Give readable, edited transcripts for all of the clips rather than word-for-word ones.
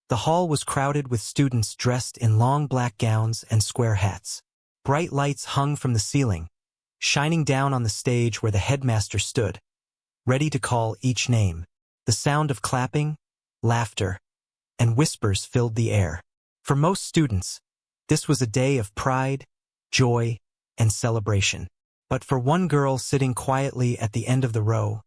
The hall was crowded with students dressed in long black gowns and square hats. Bright lights hung from the ceiling, shining down on the stage where the headmaster stood, ready to call each name. The sound of clapping, laughter, and whispers filled the air. For most students, this was a day of pride, joy, and celebration. But for one girl sitting quietly at the end of the row,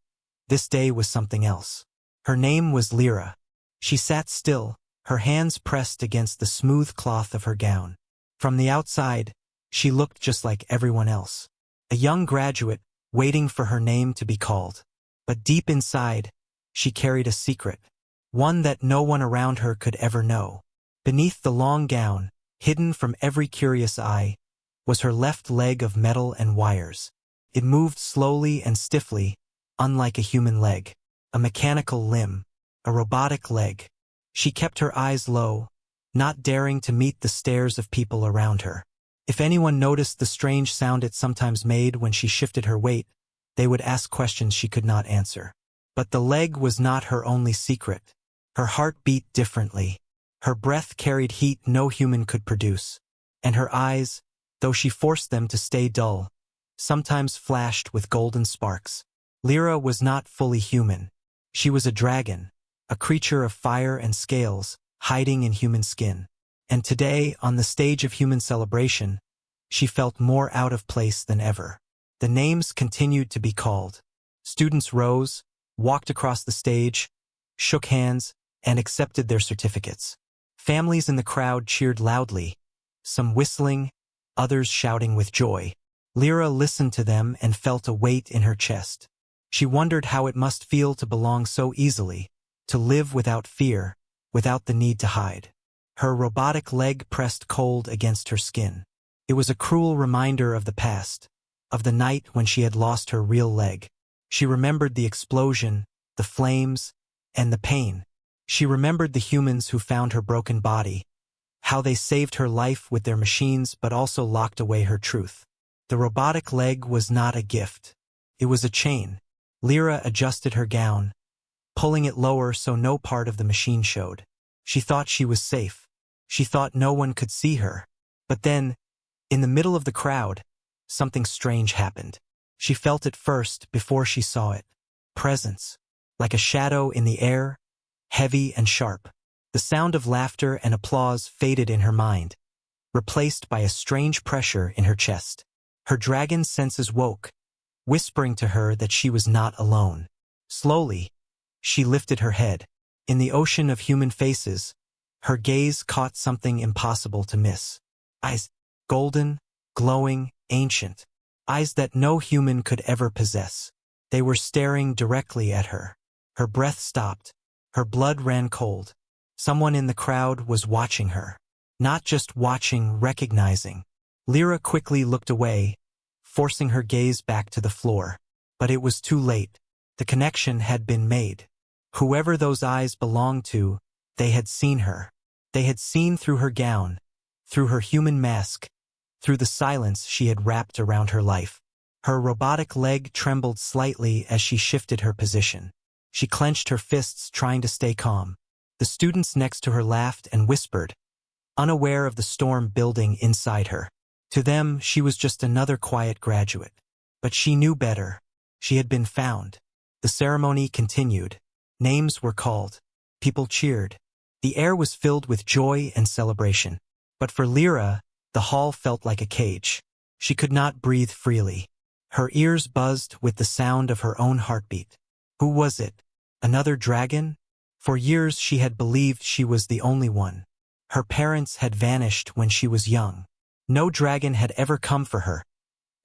this day was something else. Her name was Lyra. She sat still, her hands pressed against the smooth cloth of her gown. From the outside, she looked just like everyone else. A young graduate, waiting for her name to be called. But deep inside, she carried a secret, one that no one around her could ever know. Beneath the long gown, hidden from every curious eye, was her left leg of metal and wires. It moved slowly and stiffly, unlike a human leg. A mechanical limb, a robotic leg. She kept her eyes low, not daring to meet the stares of people around her. If anyone noticed the strange sound it sometimes made when she shifted her weight, they would ask questions she could not answer. But the leg was not her only secret. Her heart beat differently. Her breath carried heat no human could produce. And her eyes, though she forced them to stay dull, sometimes flashed with golden sparks. Lyra was not fully human. She was a dragon, a creature of fire and scales, hiding in human skin. And today, on the stage of human celebration, she felt more out of place than ever. The names continued to be called. Students rose, walked across the stage, shook hands, and accepted their certificates. Families in the crowd cheered loudly, some whistling, others shouting with joy. Lyra listened to them and felt a weight in her chest. She wondered how it must feel to belong so easily, to live without fear, without the need to hide. Her robotic leg pressed cold against her skin. It was a cruel reminder of the past, of the night when she had lost her real leg. She remembered the explosion, the flames, and the pain. She remembered the humans who found her broken body, how they saved her life with their machines but also locked away her truth. The robotic leg was not a gift. It was a chain. Lyra adjusted her gown, pulling it lower so no part of the machine showed. She thought she was safe. She thought no one could see her. But then, in the middle of the crowd, something strange happened. She felt it first before she saw it. Presence. Like a shadow in the air, heavy and sharp. The sound of laughter and applause faded in her mind, replaced by a strange pressure in her chest. Her dragon senses woke, whispering to her that she was not alone. Slowly, she lifted her head. In the ocean of human faces, her gaze caught something impossible to miss. Eyes, golden, glowing, ancient. Eyes that no human could ever possess. They were staring directly at her. Her breath stopped. Her blood ran cold. Someone in the crowd was watching her. Not just watching, recognizing. Lyra quickly looked away, forcing her gaze back to the floor. But it was too late. The connection had been made. Whoever those eyes belonged to, they had seen her. They had seen through her gown, through her human mask, through the silence she had wrapped around her life. Her robotic leg trembled slightly as she shifted her position. She clenched her fists, trying to stay calm. The students next to her laughed and whispered, unaware of the storm building inside her. To them, she was just another quiet graduate. But she knew better. She had been found. The ceremony continued. Names were called. People cheered. The air was filled with joy and celebration. But for Lyra, the hall felt like a cage. She could not breathe freely. Her ears buzzed with the sound of her own heartbeat. Who was it? Another dragon? For years she had believed she was the only one. Her parents had vanished when she was young. No dragon had ever come for her.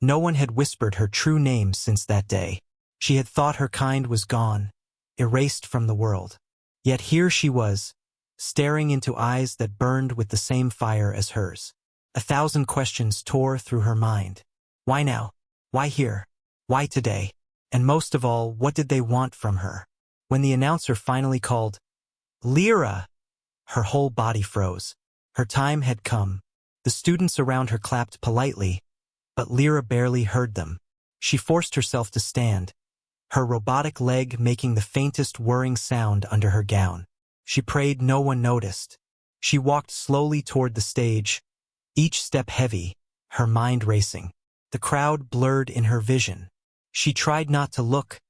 No one had whispered her true name since that day. She had thought her kind was gone, erased from the world. Yet here she was, staring into eyes that burned with the same fire as hers. 1,000 questions tore through her mind. Why now? Why here? Why today? And most of all, what did they want from her? When the announcer finally called, Lyra! Her whole body froze. Her time had come. The students around her clapped politely, but Lyra barely heard them. She forced herself to stand, her robotic leg making the faintest whirring sound under her gown. She prayed no one noticed. She walked slowly toward the stage, each step heavy, her mind racing. The crowd blurred in her vision. She tried not to look,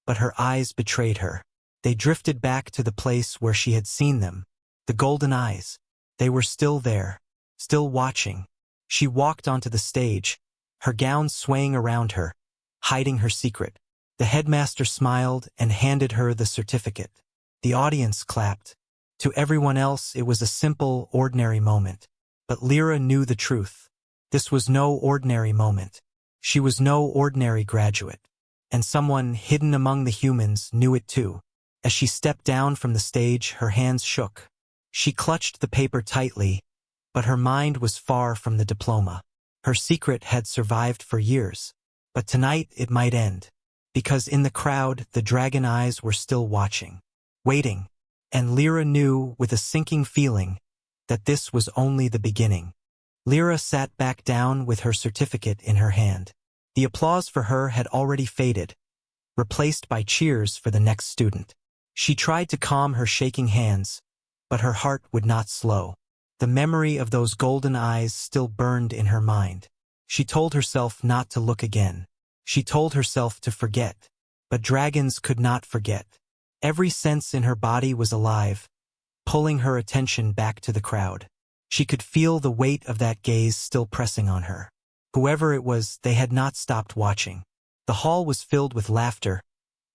but her eyes betrayed her. They drifted back to the place where she had seen them. The golden eyes. They were still there, still watching. She walked onto the stage, her gown swaying around her, hiding her secret. The headmaster smiled and handed her the certificate. The audience clapped. To everyone else, it was a simple, ordinary moment. But Lyra knew the truth. This was no ordinary moment. She was no ordinary graduate. And someone hidden among the humans knew it too. As she stepped down from the stage, her hands shook. She clutched the paper tightly, but her mind was far from the diploma. Her secret had survived for years. But tonight it might end. Because in the crowd, the dragon eyes were still watching, waiting. And Lyra knew, with a sinking feeling, that this was only the beginning. Lyra sat back down with her certificate in her hand. The applause for her had already faded, replaced by cheers for the next student. She tried to calm her shaking hands, but her heart would not slow. The memory of those golden eyes still burned in her mind. She told herself not to look again. She told herself to forget. But dragons could not forget. Every sense in her body was alive, pulling her attention back to the crowd. She could feel the weight of that gaze still pressing on her. Whoever it was, they had not stopped watching. The hall was filled with laughter,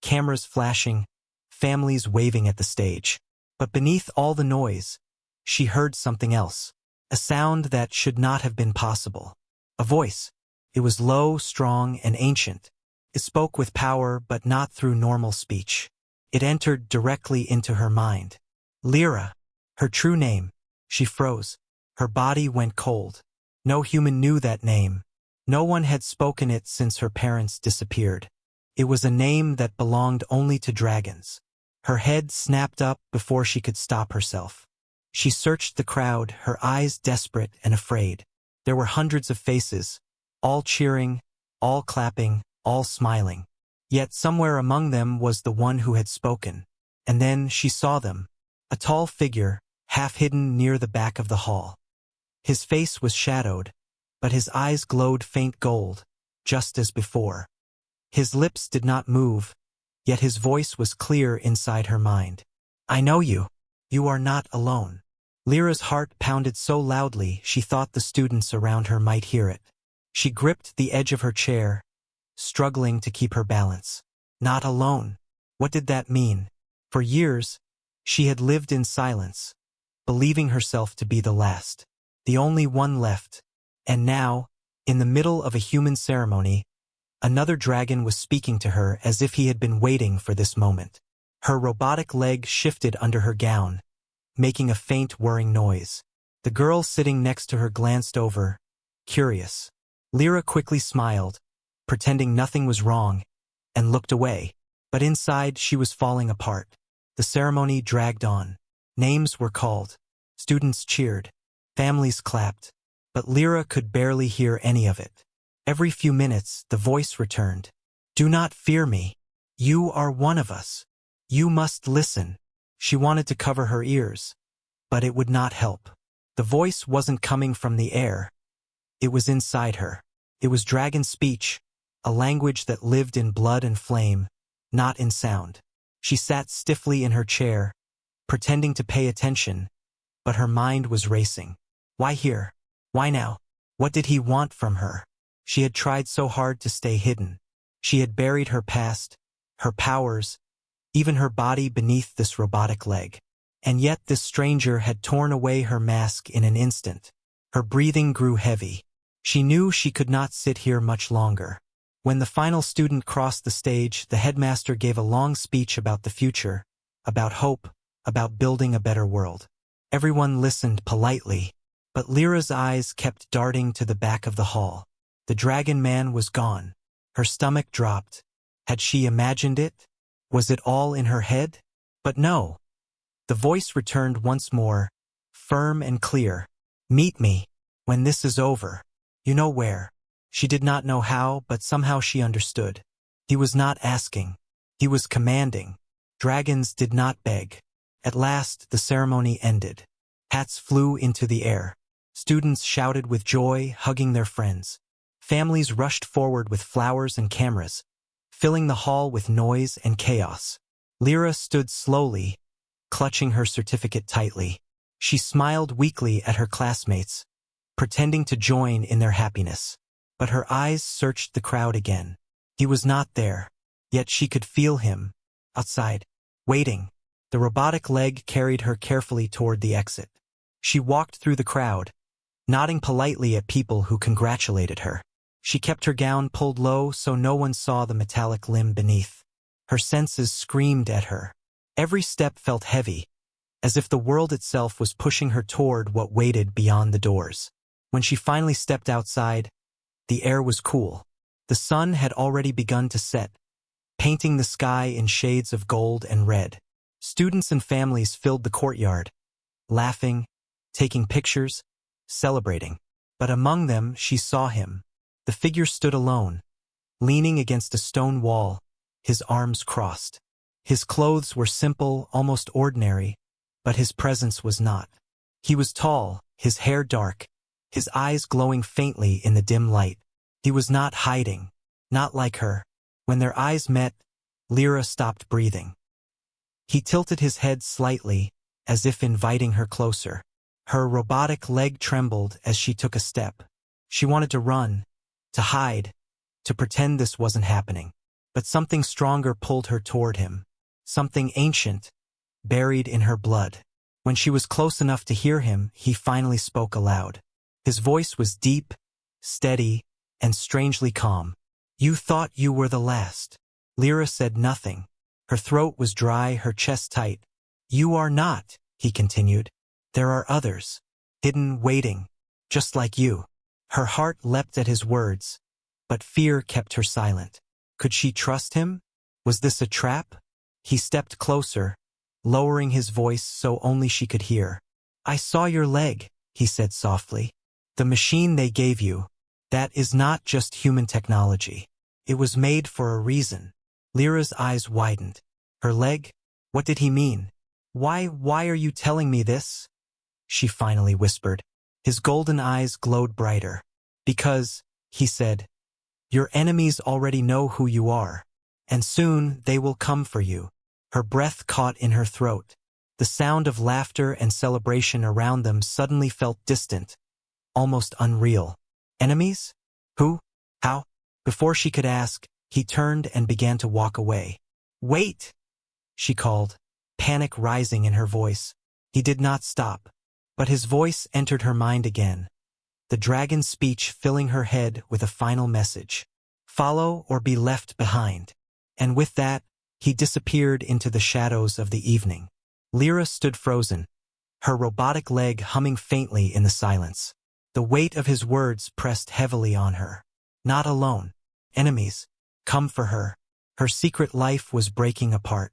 cameras flashing, families waving at the stage. But beneath all the noise, she heard something else. A sound that should not have been possible. A voice. It was low, strong, and ancient. It spoke with power, but not through normal speech. It entered directly into her mind. Lyra. Her true name. She froze. Her body went cold. No human knew that name. No one had spoken it since her parents disappeared. It was a name that belonged only to dragons. Her head snapped up before she could stop herself. She searched the crowd, her eyes desperate and afraid. There were hundreds of faces, all cheering, all clapping, all smiling. Yet somewhere among them was the one who had spoken. And then she saw them. A tall figure, half hidden near the back of the hall. His face was shadowed, but his eyes glowed faint gold, just as before. His lips did not move, yet his voice was clear inside her mind. I know you. You are not alone. Lyra's heart pounded so loudly she thought the students around her might hear it. She gripped the edge of her chair, struggling to keep her balance. Not alone. What did that mean? For years, she had lived in silence, believing herself to be the last, the only one left. And now, in the middle of a human ceremony, another dragon was speaking to her as if he had been waiting for this moment. Her robotic leg shifted under her gown, making a faint whirring noise. The girl sitting next to her glanced over, curious. Lyra quickly smiled, pretending nothing was wrong, and looked away. But inside she was falling apart. The ceremony dragged on. Names were called. Students cheered. Families clapped. But Lyra could barely hear any of it. Every few minutes, the voice returned. Do not fear me. You are one of us. You must listen. She wanted to cover her ears, but it would not help. The voice wasn't coming from the air. It was inside her. It was dragon speech, a language that lived in blood and flame, not in sound. She sat stiffly in her chair, pretending to pay attention, but her mind was racing. Why here? Why now? What did he want from her? She had tried so hard to stay hidden. She had buried her past, her powers, even her body beneath this robotic leg. And yet this stranger had torn away her mask in an instant. Her breathing grew heavy. She knew she could not sit here much longer. When the final student crossed the stage, the headmaster gave a long speech about the future, about hope, about building a better world. Everyone listened politely, but Lyra's eyes kept darting to the back of the hall. The dragon man was gone. Her stomach dropped. Had she imagined it? Was it all in her head? But no. The voice returned once more, firm and clear. Meet me when this is over. You know where. She did not know how, but somehow she understood. He was not asking. He was commanding. Dragons did not beg. At last, the ceremony ended. Hats flew into the air. Students shouted with joy, hugging their friends. Families rushed forward with flowers and cameras, filling the hall with noise and chaos. Lyra stood slowly, clutching her certificate tightly. She smiled weakly at her classmates, pretending to join in their happiness. But her eyes searched the crowd again. He was not there, yet she could feel him, outside, waiting. The robotic leg carried her carefully toward the exit. She walked through the crowd, nodding politely at people who congratulated her. She kept her gown pulled low so no one saw the metallic limb beneath. Her senses screamed at her. Every step felt heavy, as if the world itself was pushing her toward what waited beyond the doors. When she finally stepped outside, the air was cool. The sun had already begun to set, painting the sky in shades of gold and red. Students and families filled the courtyard, laughing, taking pictures, celebrating. But among them she saw him. The figure stood alone, leaning against a stone wall, his arms crossed. His clothes were simple, almost ordinary, but his presence was not. He was tall, his hair dark, his eyes glowing faintly in the dim light. He was not hiding, not like her. When their eyes met, Lyra stopped breathing. He tilted his head slightly, as if inviting her closer. Her robotic leg trembled as she took a step. She wanted to run, to hide, to pretend this wasn't happening. But something stronger pulled her toward him. Something ancient, buried in her blood. When she was close enough to hear him, he finally spoke aloud. His voice was deep, steady, and strangely calm. "You thought you were the last." Lyra said nothing. Her throat was dry, her chest tight. "You are not," he continued. "There are others, hidden, waiting, just like you." Her heart leapt at his words, but fear kept her silent. Could she trust him? Was this a trap? He stepped closer, lowering his voice so only she could hear. "I saw your leg," he said softly. "The machine they gave you, that is not just human technology. It was made for a reason." Lyra's eyes widened. Her leg? What did he mean? Why are you telling me this?" she finally whispered. His golden eyes glowed brighter. "Because," he said, "your enemies already know who you are, and soon they will come for you." Her breath caught in her throat. The sound of laughter and celebration around them suddenly felt distant, almost unreal. Enemies? Who? How? Before she could ask, he turned and began to walk away. "Wait!" she called, panic rising in her voice. He did not stop, but his voice entered her mind again, the dragon's speech filling her head with a final message. "Follow or be left behind." And with that, he disappeared into the shadows of the evening. Lyra stood frozen, her robotic leg humming faintly in the silence. The weight of his words pressed heavily on her. Not alone. Enemies. Come for her. Her secret life was breaking apart,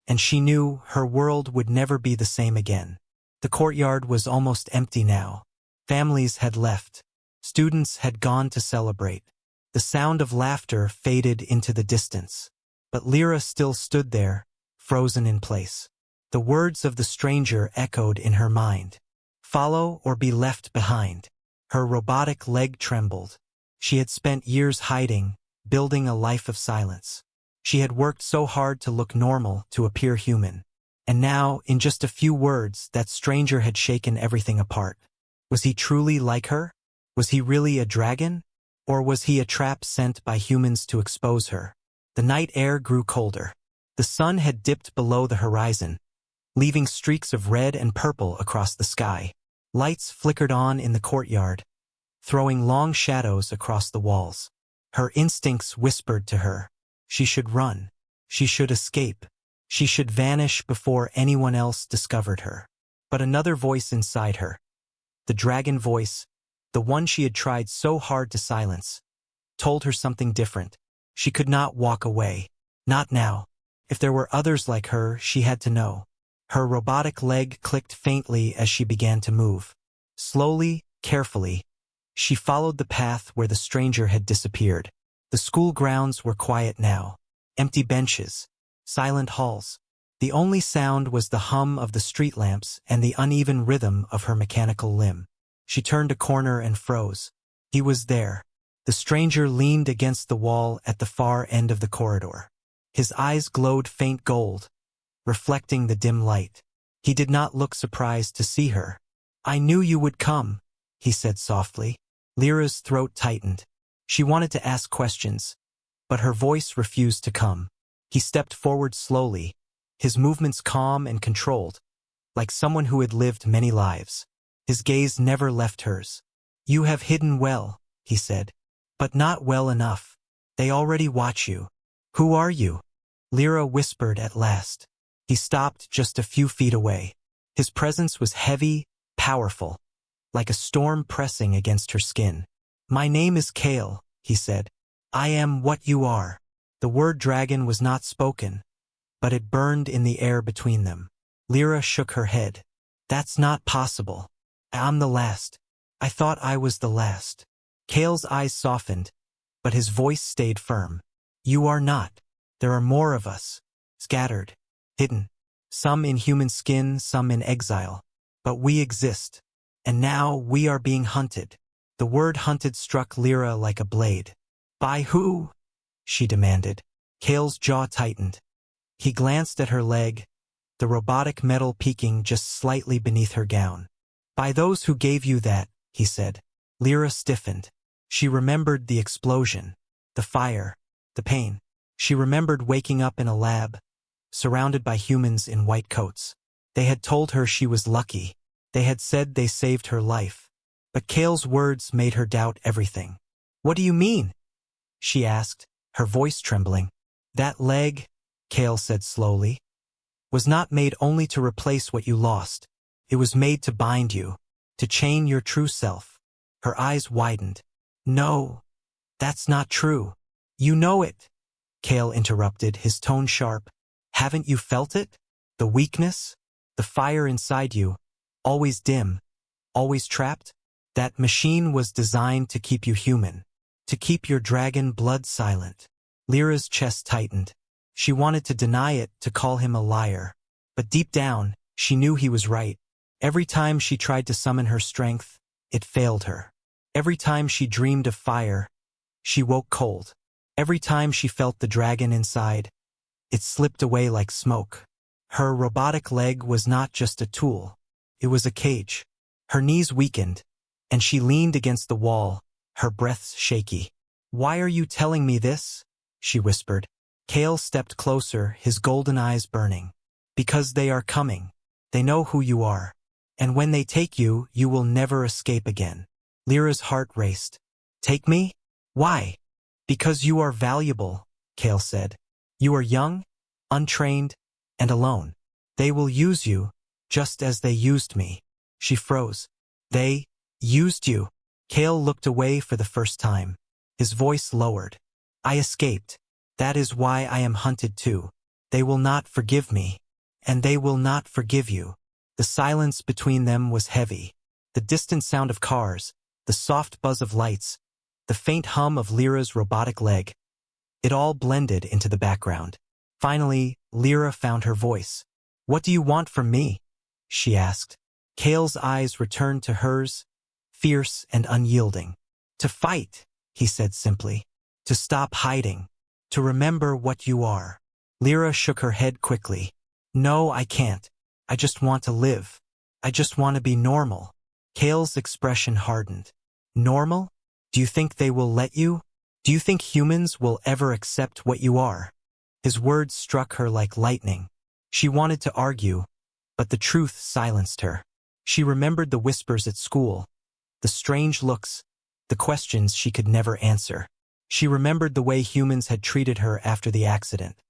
and she knew her world would never be the same again. The courtyard was almost empty now. Families had left. Students had gone to celebrate. The sound of laughter faded into the distance. But Lyra still stood there, frozen in place. The words of the stranger echoed in her mind. Follow or be left behind. Her robotic leg trembled. She had spent years hiding, building a life of silence. She had worked so hard to look normal, to appear human. And now, in just a few words, that stranger had shaken everything apart. Was he truly like her? Was he really a dragon? Or was he a trap sent by humans to expose her? The night air grew colder. The sun had dipped below the horizon, leaving streaks of red and purple across the sky. Lights flickered on in the courtyard, throwing long shadows across the walls. Her instincts whispered to her. She should run. She should escape. She should vanish before anyone else discovered her. But another voice inside her, the dragon voice, the one she had tried so hard to silence, told her something different. She could not walk away. Not now. If there were others like her, she had to know. Her robotic leg clicked faintly as she began to move. Slowly, carefully, she followed the path where the stranger had disappeared. The school grounds were quiet now. Empty benches, silent halls. The only sound was the hum of the street lamps and the uneven rhythm of her mechanical limb. She turned a corner and froze. He was there. The stranger leaned against the wall at the far end of the corridor. His eyes glowed faint gold, reflecting the dim light. He did not look surprised to see her. "I knew you would come," he said softly. Lyra's throat tightened. She wanted to ask questions, but her voice refused to come. He stepped forward slowly, his movements calm and controlled, like someone who had lived many lives. His gaze never left hers. "You have hidden well," he said, "but not well enough. They already watch you." "Who are you?" Lyra whispered at last. He stopped just a few feet away. His presence was heavy, powerful, like a storm pressing against her skin. "My name is Kale," he said. "I am what you are." The word dragon was not spoken, but it burned in the air between them. Lyra shook her head. "That's not possible. I'm the last. I thought I was the last." Kale's eyes softened, but his voice stayed firm. "You are not. There are more of us. Scattered. Hidden. Some in human skin, some in exile. But we exist. And now we are being hunted." The word hunted struck Lyra like a blade. "By who?" she demanded. Kale's jaw tightened. He glanced at her leg, the robotic metal peeking just slightly beneath her gown. "By those who gave you that," he said. Lyra stiffened. She remembered the explosion, the fire, the pain. She remembered waking up in a lab, surrounded by humans in white coats. They had told her she was lucky. They had said they saved her life. But Kale's words made her doubt everything. "What do you mean?" she asked, her voice trembling. "That leg," Kale said slowly, "was not made only to replace what you lost. It was made to bind you, to chain your true self." Her eyes widened. "No, that's not true." "You know it," Kale interrupted, his tone sharp. "Haven't you felt it? The weakness? The fire inside you, always dim, always trapped? That machine was designed to keep you human, to keep your dragon blood silent." Lyra's chest tightened. She wanted to deny it, to call him a liar. But deep down, she knew he was right. Every time she tried to summon her strength, it failed her. Every time she dreamed of fire, she woke cold. Every time she felt the dragon inside, it slipped away like smoke. Her robotic leg was not just a tool. It was a cage. Her knees weakened, and she leaned against the wall, her breath shaky. "Why are you telling me this?" she whispered. Kale stepped closer, his golden eyes burning. "Because they are coming. They know who you are. And when they take you, you will never escape again." Lyra's heart raced. "Take me? Why?" "Because you are valuable," Kale said. "You are young, untrained, and alone. They will use you, just as they used me." She froze. "They used you?" Kale looked away for the first time. His voice lowered. "I escaped. That is why I am hunted too. They will not forgive me. And they will not forgive you." The silence between them was heavy. The distant sound of cars, the soft buzz of lights, the faint hum of Lyra's robotic leg. It all blended into the background. Finally, Lyra found her voice. "What do you want from me?" she asked. Kale's eyes returned to hers, fierce and unyielding. "To fight," he said simply. "To stop hiding. To remember what you are." Lyra shook her head quickly. "No, I can't. I just want to live. I just want to be normal." Kale's expression hardened. "Normal? Do you think they will let you? Do you think humans will ever accept what you are?" His words struck her like lightning. She wanted to argue, but the truth silenced her. She remembered the whispers at school, the strange looks, the questions she could never answer. She remembered the way humans had treated her after the accident.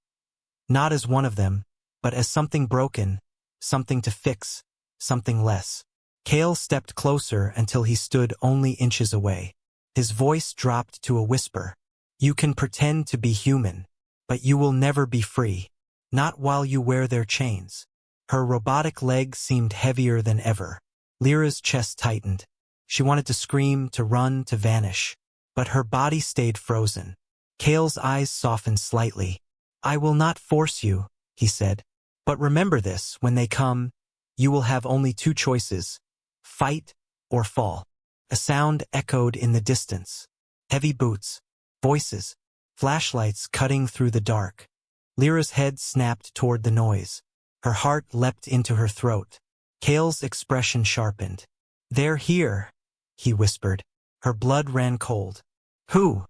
Not as one of them, but as something broken, something to fix, something less. Kale stepped closer until he stood only inches away. His voice dropped to a whisper. "You can pretend to be human, but you will never be free. Not while you wear their chains." Her robotic leg seemed heavier than ever. Lyra's chest tightened. She wanted to scream, to run, to vanish. But her body stayed frozen. Kale's eyes softened slightly. "I will not force you," he said. But remember this, when they come, you will have only two choices: fight or fall. A sound echoed in the distance. Heavy boots, voices, flashlights cutting through the dark. Lyra's head snapped toward the noise. Her heart leapt into her throat. Kale's expression sharpened. "They're here," he whispered. Her blood ran cold. "Who?"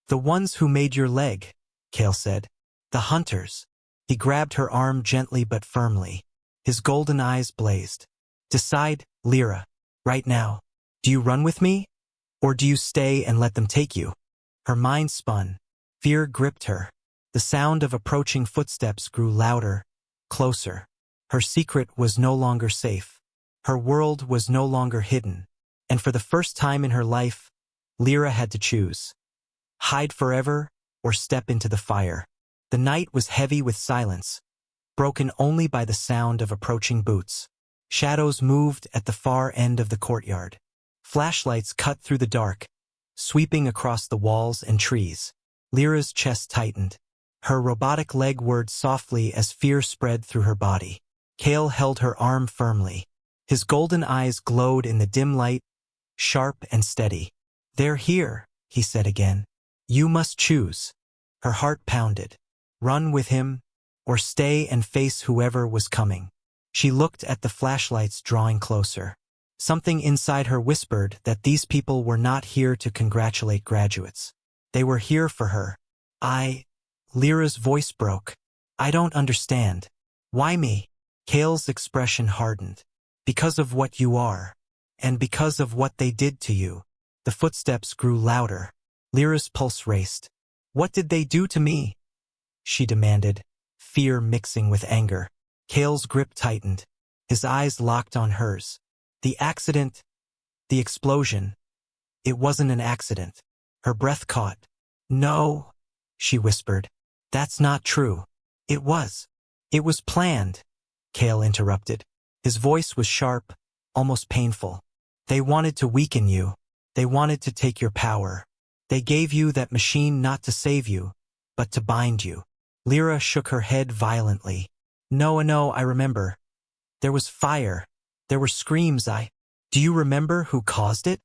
"The ones who made your leg," Kale said. "The hunters." He grabbed her arm gently but firmly. His golden eyes blazed. "Decide, Lyra, right now. Do you run with me? Or do you stay and let them take you?" Her mind spun. Fear gripped her. The sound of approaching footsteps grew louder, closer. Her secret was no longer safe. Her world was no longer hidden. And for the first time in her life, Lyra had to choose. Hide forever or step into the fire. The night was heavy with silence, broken only by the sound of approaching boots. Shadows moved at the far end of the courtyard. Flashlights cut through the dark, sweeping across the walls and trees. Lyra's chest tightened. Her robotic leg whirred softly as fear spread through her body. Kale held her arm firmly. His golden eyes glowed in the dim light, sharp and steady. "They're here," he said again. "You must choose." Her heart pounded. Run with him, or stay and face whoever was coming. She looked at the flashlights drawing closer. Something inside her whispered that these people were not here to congratulate graduates. They were here for her. Lyra's voice broke. "I don't understand. Why me?" Kale's expression hardened. "Because of what you are. And because of what they did to you." The footsteps grew louder. Lyra's pulse raced. "What did they do to me?" she demanded, fear mixing with anger. Kale's grip tightened. His eyes locked on hers. "The accident, the explosion. It wasn't an accident." Her breath caught. "No," she whispered. "That's not true." "It was. It was planned," Kale interrupted. His voice was sharp, almost painful. "They wanted to weaken you. They wanted to take your power. They gave you that machine not to save you, but to bind you." Lyra shook her head violently. No, I remember. There was fire. There were screams. Do you remember who caused it?"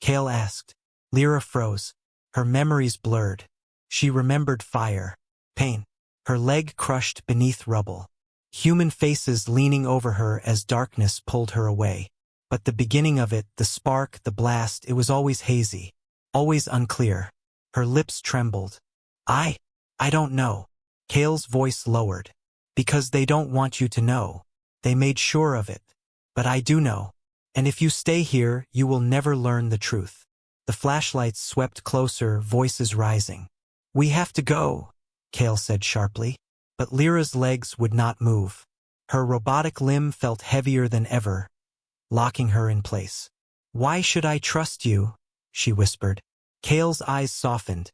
Kale asked. Lyra froze. Her memories blurred. She remembered fire, pain, her leg crushed beneath rubble, human faces leaning over her as darkness pulled her away. But the beginning of it, the spark, the blast, it was always hazy, always unclear. Her lips trembled. I don't know." Kale's voice lowered. "Because they don't want you to know. They made sure of it. But I do know. And if you stay here, you will never learn the truth." The flashlights swept closer, voices rising. "We have to go," Kale said sharply. But Lyra's legs would not move. Her robotic limb felt heavier than ever, locking her in place. "Why should I trust you?" she whispered. Kale's eyes softened,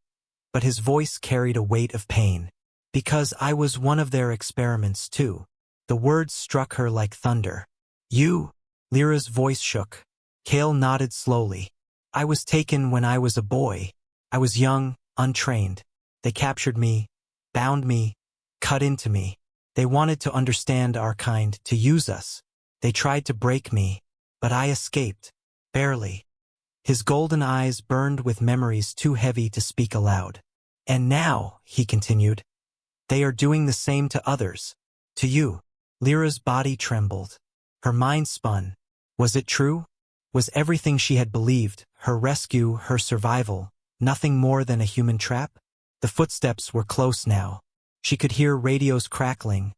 but his voice carried a weight of pain. "Because I was one of their experiments too." The words struck her like thunder. "You?" Lyra's voice shook. Kale nodded slowly. "I was taken when I was a boy. I was young, untrained. They captured me, bound me, cut into me. They wanted to understand our kind, to use us. They tried to break me, but I escaped. Barely." His golden eyes burned with memories too heavy to speak aloud. "And now," he continued, "they are doing the same to others. To you." Lyra's body trembled. Her mind spun. Was it true? Was everything she had believed, her rescue, her survival, nothing more than a human trap? The footsteps were close now. She could hear radios crackling,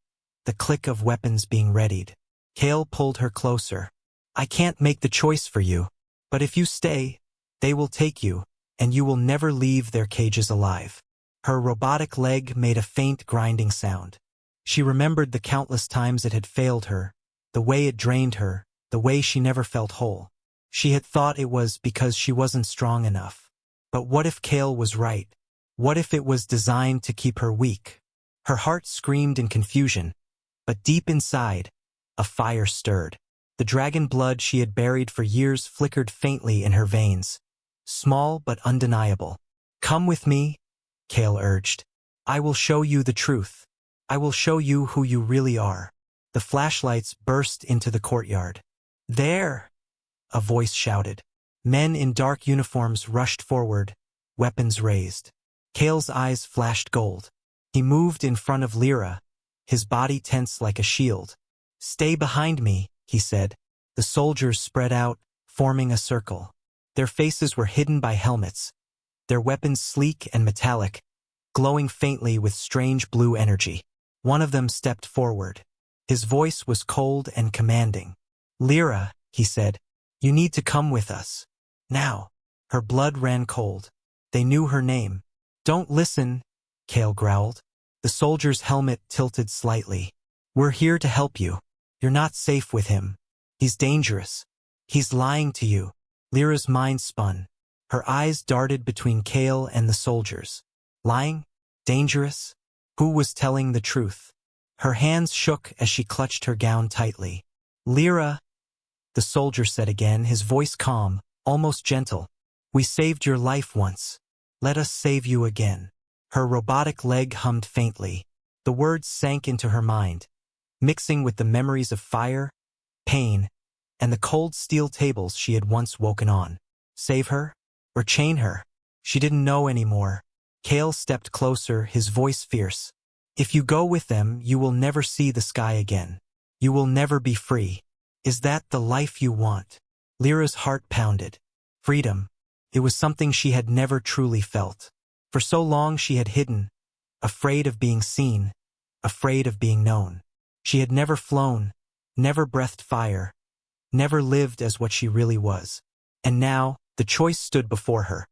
the click of weapons being readied. Kale pulled her closer. "I can't make the choice for you. But if you stay, they will take you, and you will never leave their cages alive." Her robotic leg made a faint grinding sound. She remembered the countless times it had failed her, the way it drained her, the way she never felt whole. She had thought it was because she wasn't strong enough. But what if Kale was right? What if it was designed to keep her weak? Her heart screamed in confusion, but deep inside, a fire stirred. The dragon blood she had buried for years flickered faintly in her veins, small but undeniable. "Come with me," Kale urged. "I will show you the truth. I will show you who you really are." The flashlights burst into the courtyard. "There!" a voice shouted. Men in dark uniforms rushed forward, weapons raised. Kale's eyes flashed gold. He moved in front of Lyra, his body tense like a shield. "Stay behind me," he said. The soldiers spread out, forming a circle. Their faces were hidden by helmets, their weapons sleek and metallic, glowing faintly with strange blue energy. One of them stepped forward. His voice was cold and commanding. "Lyra," he said, "you need to come with us. Now." Her blood ran cold. They knew her name. "Don't listen," Kale growled. The soldier's helmet tilted slightly. "We're here to help you. You're not safe with him. He's dangerous. He's lying to you." Lyra's mind spun. Her eyes darted between Kale and the soldiers. Lying? Dangerous? Who was telling the truth? Her hands shook as she clutched her gown tightly. "Lyra," the soldier said again, his voice calm, almost gentle. "We saved your life once. Let us save you again." Her robotic leg hummed faintly. The words sank into her mind, mixing with the memories of fire, pain, and the cold steel tables she had once woken on. Save her? Or chain her? She didn't know anymore. Kale stepped closer, his voice fierce. "If you go with them, you will never see the sky again. You will never be free. Is that the life you want?" Lyra's heart pounded. Freedom. It was something she had never truly felt. For so long she had hidden, afraid of being seen, afraid of being known. She had never flown, never breathed fire, never lived as what she really was. And now, the choice stood before her.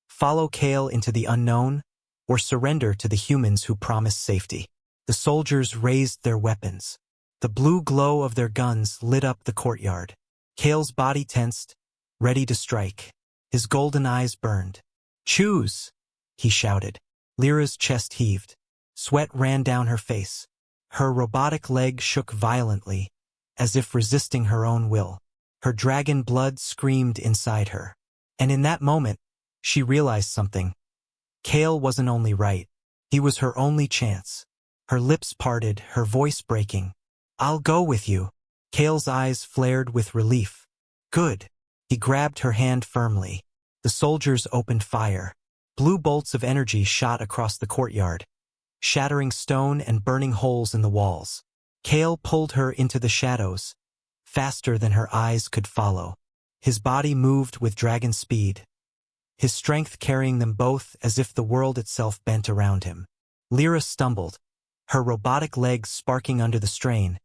Follow Kale into the unknown, or surrender to the humans who promised safety. The soldiers raised their weapons. The blue glow of their guns lit up the courtyard. Kale's body tensed, ready to strike. His golden eyes burned. "Choose!" he shouted. Lyra's chest heaved. Sweat ran down her face. Her robotic leg shook violently, as if resisting her own will. Her dragon blood screamed inside her. And in that moment, she realized something. Kale wasn't only right. He was her only chance. Her lips parted, her voice breaking. "I'll go with you." Kale's eyes flared with relief. "Good." He grabbed her hand firmly. The soldiers opened fire. Blue bolts of energy shot across the courtyard, shattering stone and burning holes in the walls. Kale pulled her into the shadows, faster than her eyes could follow. His body moved with dragon speed, his strength carrying them both as if the world itself bent around him. Lyra stumbled, her robotic legs sparking under the strain,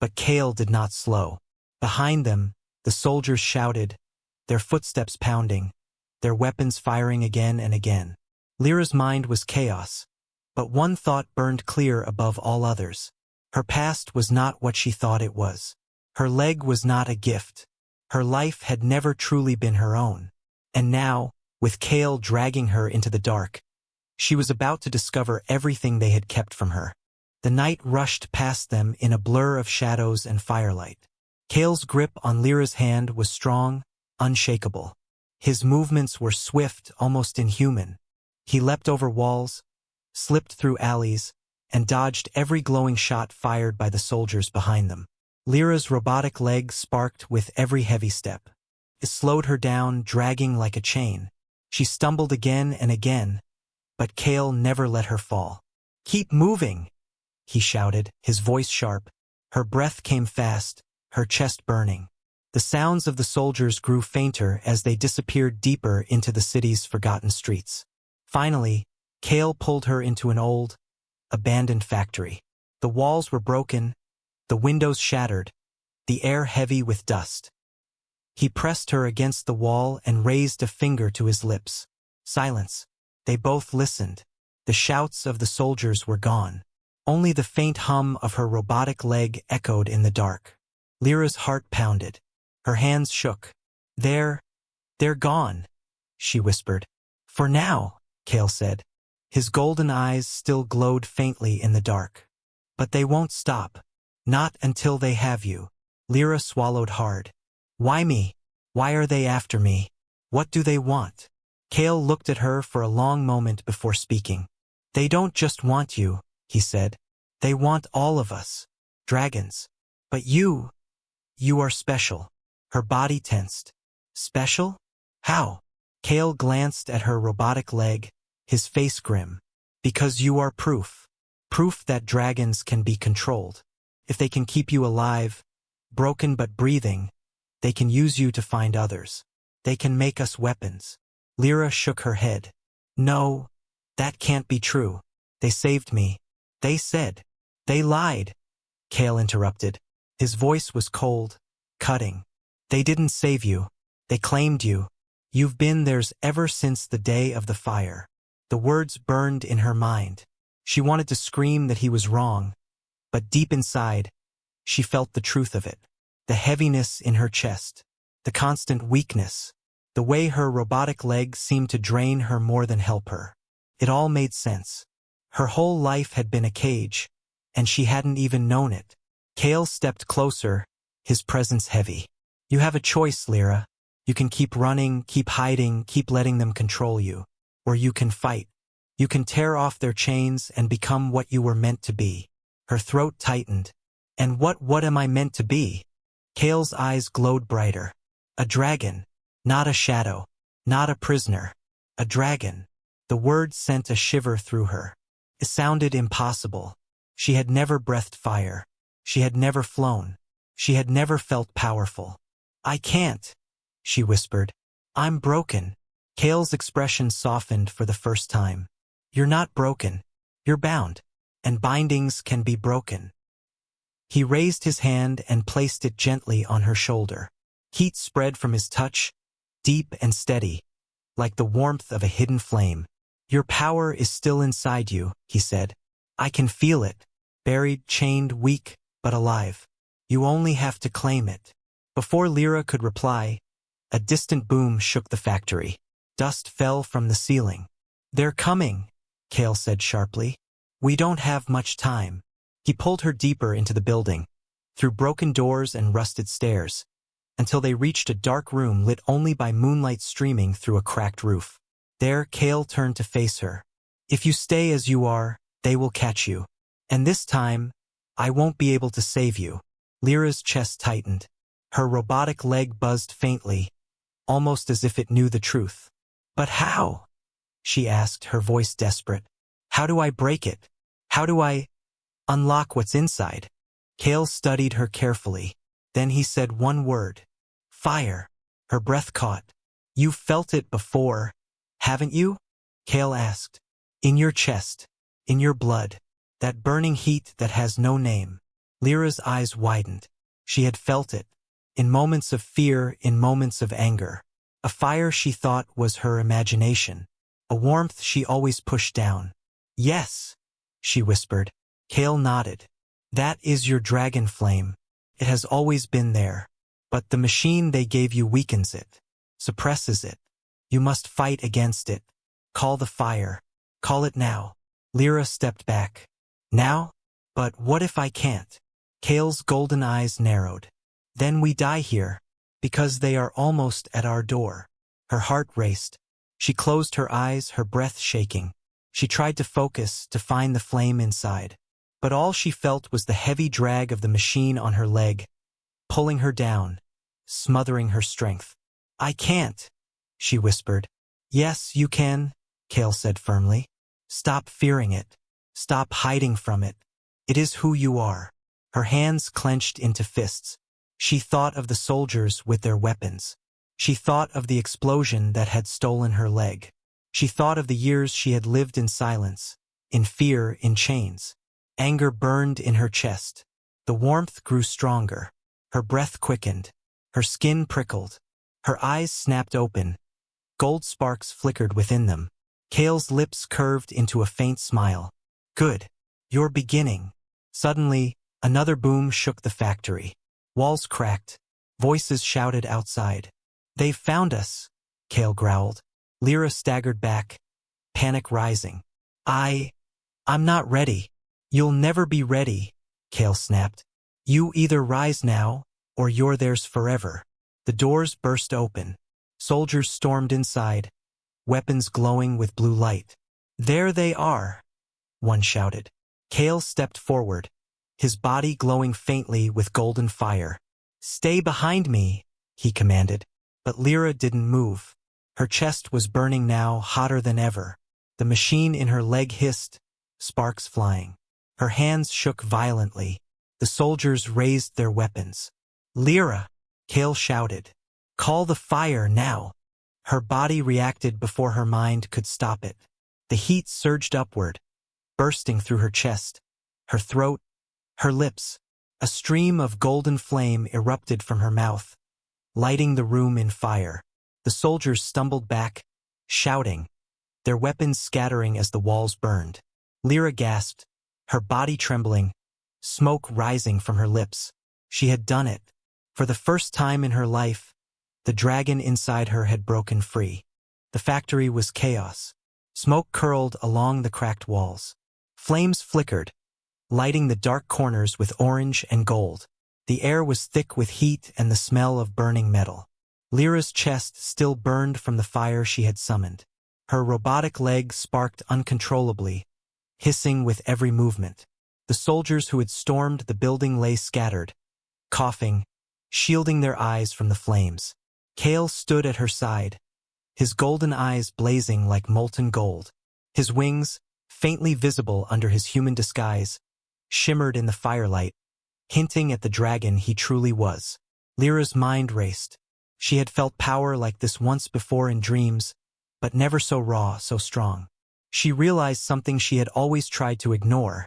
but Kale did not slow. Behind them, the soldiers shouted, their footsteps pounding, their weapons firing again and again. Lyra's mind was chaos, but one thought burned clear above all others. Her past was not what she thought it was. Her leg was not a gift. Her life had never truly been her own. And now, with Kale dragging her into the dark, she was about to discover everything they had kept from her. The night rushed past them in a blur of shadows and firelight. Kale's grip on Lyra's hand was strong, unshakable. His movements were swift, almost inhuman. He leapt over walls, slipped through alleys, and dodged every glowing shot fired by the soldiers behind them. Lyra's robotic legs sparked with every heavy step. It slowed her down, dragging like a chain. She stumbled again and again, but Kale never let her fall. "Keep moving!" he shouted, his voice sharp. Her breath came fast, her chest burning. The sounds of the soldiers grew fainter as they disappeared deeper into the city's forgotten streets. Finally, Kale pulled her into an old, abandoned factory. The walls were broken, the windows shattered, the air heavy with dust. He pressed her against the wall and raised a finger to his lips. Silence. They both listened. The shouts of the soldiers were gone. Only the faint hum of her robotic leg echoed in the dark. Lyra's heart pounded. Her hands shook. They're gone," she whispered. "For now," Kale said. His golden eyes still glowed faintly in the dark. "But they won't stop. Not until they have you." Lyra swallowed hard. "Why me? Why are they after me? What do they want?" Kale looked at her for a long moment before speaking. "They don't just want you," he said. "They want all of us. Dragons. But you are special. Her body tensed. Special? How? Kale glanced at her robotic leg, his face grim. Because you are proof. Proof that dragons can be controlled. If they can keep you alive, broken but breathing, they can use you to find others. They can make us weapons. Lyra shook her head. No, that can't be true. They saved me. They said. They lied. Kale interrupted. His voice was cold, cutting. They didn't save you. They claimed you. You've been theirs ever since the day of the fire. The words burned in her mind. She wanted to scream that he was wrong, but deep inside, she felt the truth of it. The heaviness in her chest, the constant weakness, the way her robotic legs seemed to drain her more than help her. It all made sense. Her whole life had been a cage, and she hadn't even known it. Kale stepped closer, his presence heavy. You have a choice, Lyra. You can keep running, keep hiding, keep letting them control you. Or you can fight. You can tear off their chains and become what you were meant to be. Her throat tightened. And what am I meant to be? Kale's eyes glowed brighter. A dragon. Not a shadow. Not a prisoner. A dragon. The word sent a shiver through her. It sounded impossible. She had never breathed fire. She had never flown. She had never felt powerful. I can't, she whispered. I'm broken. Kale's expression softened for the first time. You're not broken. You're bound. And bindings can be broken. He raised his hand and placed it gently on her shoulder. Heat spread from his touch, deep and steady, like the warmth of a hidden flame. Your power is still inside you, he said. I can feel it. Buried, chained, weak, but alive. You only have to claim it. Before Lyra could reply, a distant boom shook the factory. Dust fell from the ceiling. They're coming, Kale said sharply. We don't have much time. He pulled her deeper into the building, through broken doors and rusted stairs, until they reached a dark room lit only by moonlight streaming through a cracked roof. There, Kale turned to face her. If you stay as you are, they will catch you. And this time, I won't be able to save you. Lyra's chest tightened. Her robotic leg buzzed faintly, almost as if it knew the truth. But how? She asked, her voice desperate. How do I break it? How do I unlock what's inside? Kale studied her carefully. Then he said one word. Fire. Her breath caught. You've felt it before, haven't you? Kale asked. In your chest. In your blood. That burning heat that has no name. Lyra's eyes widened. She had felt it. In moments of fear, in moments of anger. A fire she thought was her imagination. A warmth she always pushed down. Yes, she whispered. Kale nodded. That is your dragon flame. It has always been there. But the machine they gave you weakens it. Suppresses it. You must fight against it. Call the fire. Call it now. Lyra stepped back. Now? But what if I can't? Kale's golden eyes narrowed. Then we die here, because they are almost at our door. Her heart raced. She closed her eyes, her breath shaking. She tried to focus, to find the flame inside. But all she felt was the heavy drag of the machine on her leg, pulling her down, smothering her strength. I can't, she whispered. Yes, you can, Kale said firmly. Stop fearing it. Stop hiding from it. It is who you are. Her hands clenched into fists. She thought of the soldiers with their weapons. She thought of the explosion that had stolen her leg. She thought of the years she had lived in silence, in fear, in chains. Anger burned in her chest. The warmth grew stronger. Her breath quickened. Her skin prickled. Her eyes snapped open. Gold sparks flickered within them. Kale's lips curved into a faint smile. Good. You're beginning. Suddenly, another boom shook the factory. Walls cracked. Voices shouted outside. They've found us, Kale growled. Lyra staggered back, panic rising. I'm not ready. You'll never be ready, Kale snapped. You either rise now, or you're theirs forever. The doors burst open. Soldiers stormed inside, weapons glowing with blue light. There they are, one shouted. Kale stepped forward. his body glowing faintly with golden fire. "Stay behind me," he commanded. But Lyra didn't move. Her chest was burning now, hotter than ever. The machine in her leg hissed, sparks flying. Her hands shook violently. The soldiers raised their weapons. "Lyra!" Kale shouted. "Call the fire now!" Her body reacted before her mind could stop it. The heat surged upward, bursting through her chest, her throat, her lips. A stream of golden flame erupted from her mouth, lighting the room in fire. The soldiers stumbled back, shouting, their weapons scattering as the walls burned. Lyra gasped, her body trembling, smoke rising from her lips. She had done it. For the first time in her life, the dragon inside her had broken free. The factory was chaos. Smoke curled along the cracked walls. Flames flickered, lighting the dark corners with orange and gold. The air was thick with heat and the smell of burning metal. Lyra's chest still burned from the fire she had summoned. Her robotic leg sparked uncontrollably, hissing with every movement. The soldiers who had stormed the building lay scattered, coughing, shielding their eyes from the flames. Kale stood at her side, his golden eyes blazing like molten gold. His wings, faintly visible under his human disguise, shimmered in the firelight, hinting at the dragon he truly was. Lyra's mind raced. She had felt power like this once before in dreams, but never so raw, so strong. She realized something she had always tried to ignore.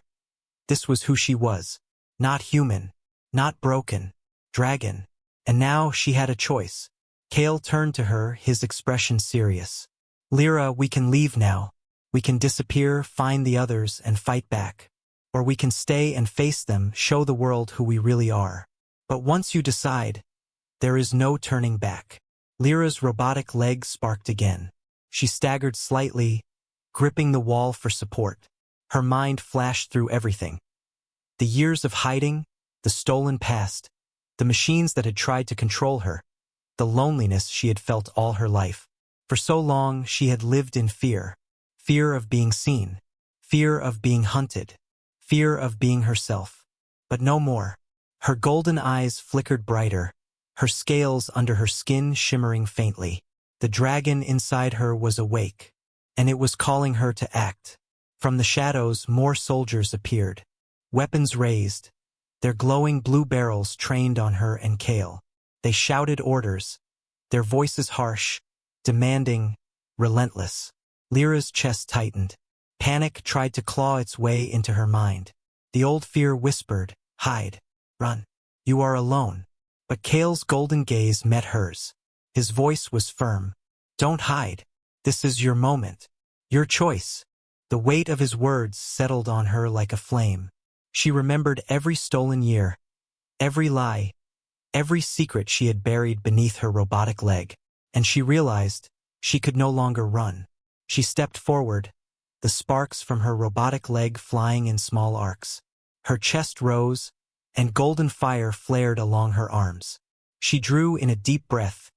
This was who she was. Not human, not broken, dragon. And now she had a choice. Kale turned to her, his expression serious. "Lyra, we can leave now. We can disappear, find the others, and fight back. Or we can stay and face them, show the world who we really are. But once you decide, there is no turning back." Lyra's robotic leg sparked again. She staggered slightly, gripping the wall for support. Her mind flashed through everything. The years of hiding, the stolen past, the machines that had tried to control her, the loneliness she had felt all her life. For so long, she had lived in fear. Fear of being seen. Fear of being hunted. Fear of being herself. But no more. Her golden eyes flickered brighter, her scales under her skin shimmering faintly. The dragon inside her was awake, and it was calling her to act. From the shadows, more soldiers appeared, weapons raised, their glowing blue barrels trained on her and Kale. They shouted orders, their voices harsh, demanding, relentless. Lyra's chest tightened. Panic tried to claw its way into her mind. The old fear whispered, "Hide, run. You are alone." But Kale's golden gaze met hers. His voice was firm. "Don't hide. This is your moment. Your choice." The weight of his words settled on her like a flame. She remembered every stolen year, every lie, every secret she had buried beneath her robotic leg. And she realized she could no longer run. She stepped forward, the sparks from her robotic leg flying in small arcs. Her chest rose, and golden fire flared along her arms. She drew in a deep breath,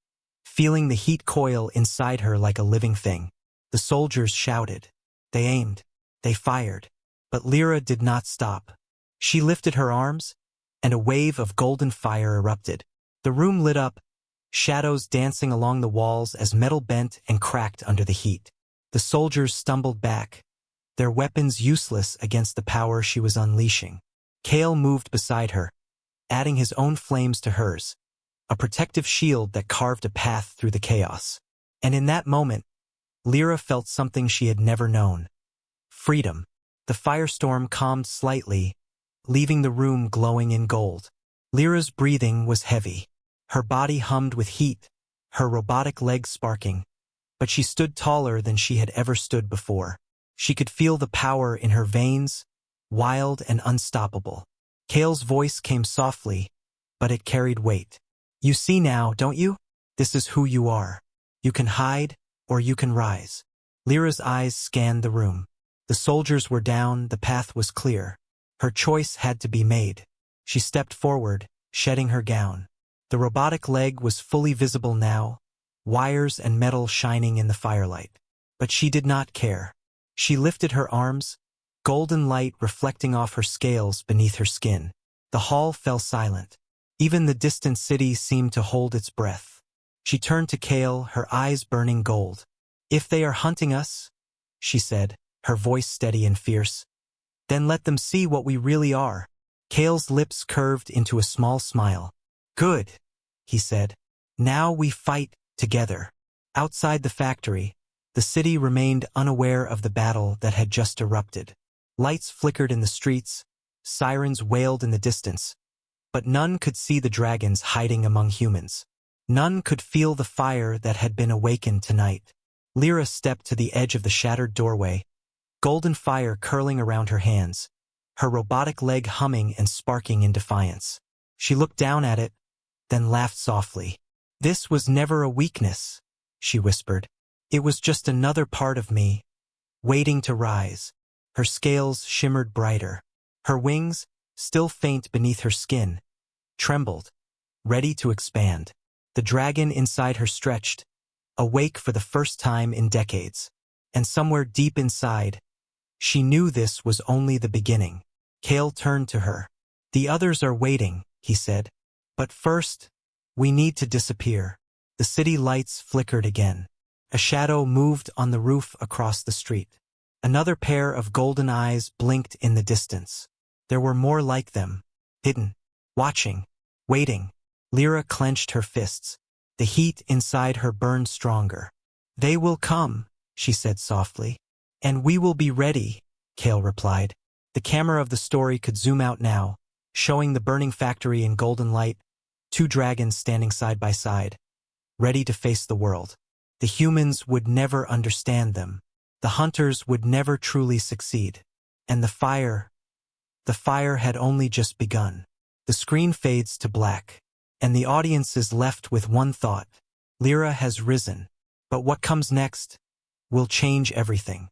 feeling the heat coil inside her like a living thing. The soldiers shouted. They aimed. They fired. But Lyra did not stop. She lifted her arms, and a wave of golden fire erupted. The room lit up, shadows dancing along the walls as metal bent and cracked under the heat. The soldiers stumbled back, their weapons useless against the power she was unleashing. Kale moved beside her, adding his own flames to hers, a protective shield that carved a path through the chaos. And in that moment, Lyra felt something she had never known. Freedom. The firestorm calmed slightly, leaving the room glowing in gold. Lyra's breathing was heavy. Her body hummed with heat, her robotic legs sparking. But she stood taller than she had ever stood before. She could feel the power in her veins, wild and unstoppable. Kale's voice came softly, but it carried weight. "You see now, don't you? This is who you are. You can hide, or you can rise." Lyra's eyes scanned the room. The soldiers were down, the path was clear. Her choice had to be made. She stepped forward, shedding her gown. The robotic leg was fully visible now, wires and metal shining in the firelight. But she did not care. She lifted her arms, golden light reflecting off her scales beneath her skin. The hall fell silent. Even the distant city seemed to hold its breath. She turned to Kale, her eyes burning gold. "If they are hunting us," she said, her voice steady and fierce, "then let them see what we really are." Kale's lips curved into a small smile. "Good," he said. "Now we fight together." Outside the factory, the city remained unaware of the battle that had just erupted. Lights flickered in the streets, sirens wailed in the distance, but none could see the dragons hiding among humans. None could feel the fire that had been awakened tonight. Lyra stepped to the edge of the shattered doorway, golden fire curling around her hands, her robotic leg humming and sparking in defiance. She looked down at it, then laughed softly. "This was never a weakness," she whispered. "It was just another part of me, waiting to rise." Her scales shimmered brighter. Her wings, still faint beneath her skin, trembled, ready to expand. The dragon inside her stretched, awake for the first time in decades. And somewhere deep inside, she knew this was only the beginning. Kale turned to her. "The others are waiting," he said. "But first, we need to disappear." The city lights flickered again. A shadow moved on the roof across the street. Another pair of golden eyes blinked in the distance. There were more like them, hidden, watching, waiting. Lyra clenched her fists. The heat inside her burned stronger. "They will come," she said softly. "And we will be ready," Kale replied. The camera of the story could zoom out now, showing the burning factory in golden light, two dragons standing side by side, ready to face the world. The humans would never understand them. The hunters would never truly succeed. And the fire had only just begun. The screen fades to black, and the audience is left with one thought. Lyra has risen, but what comes next will change everything.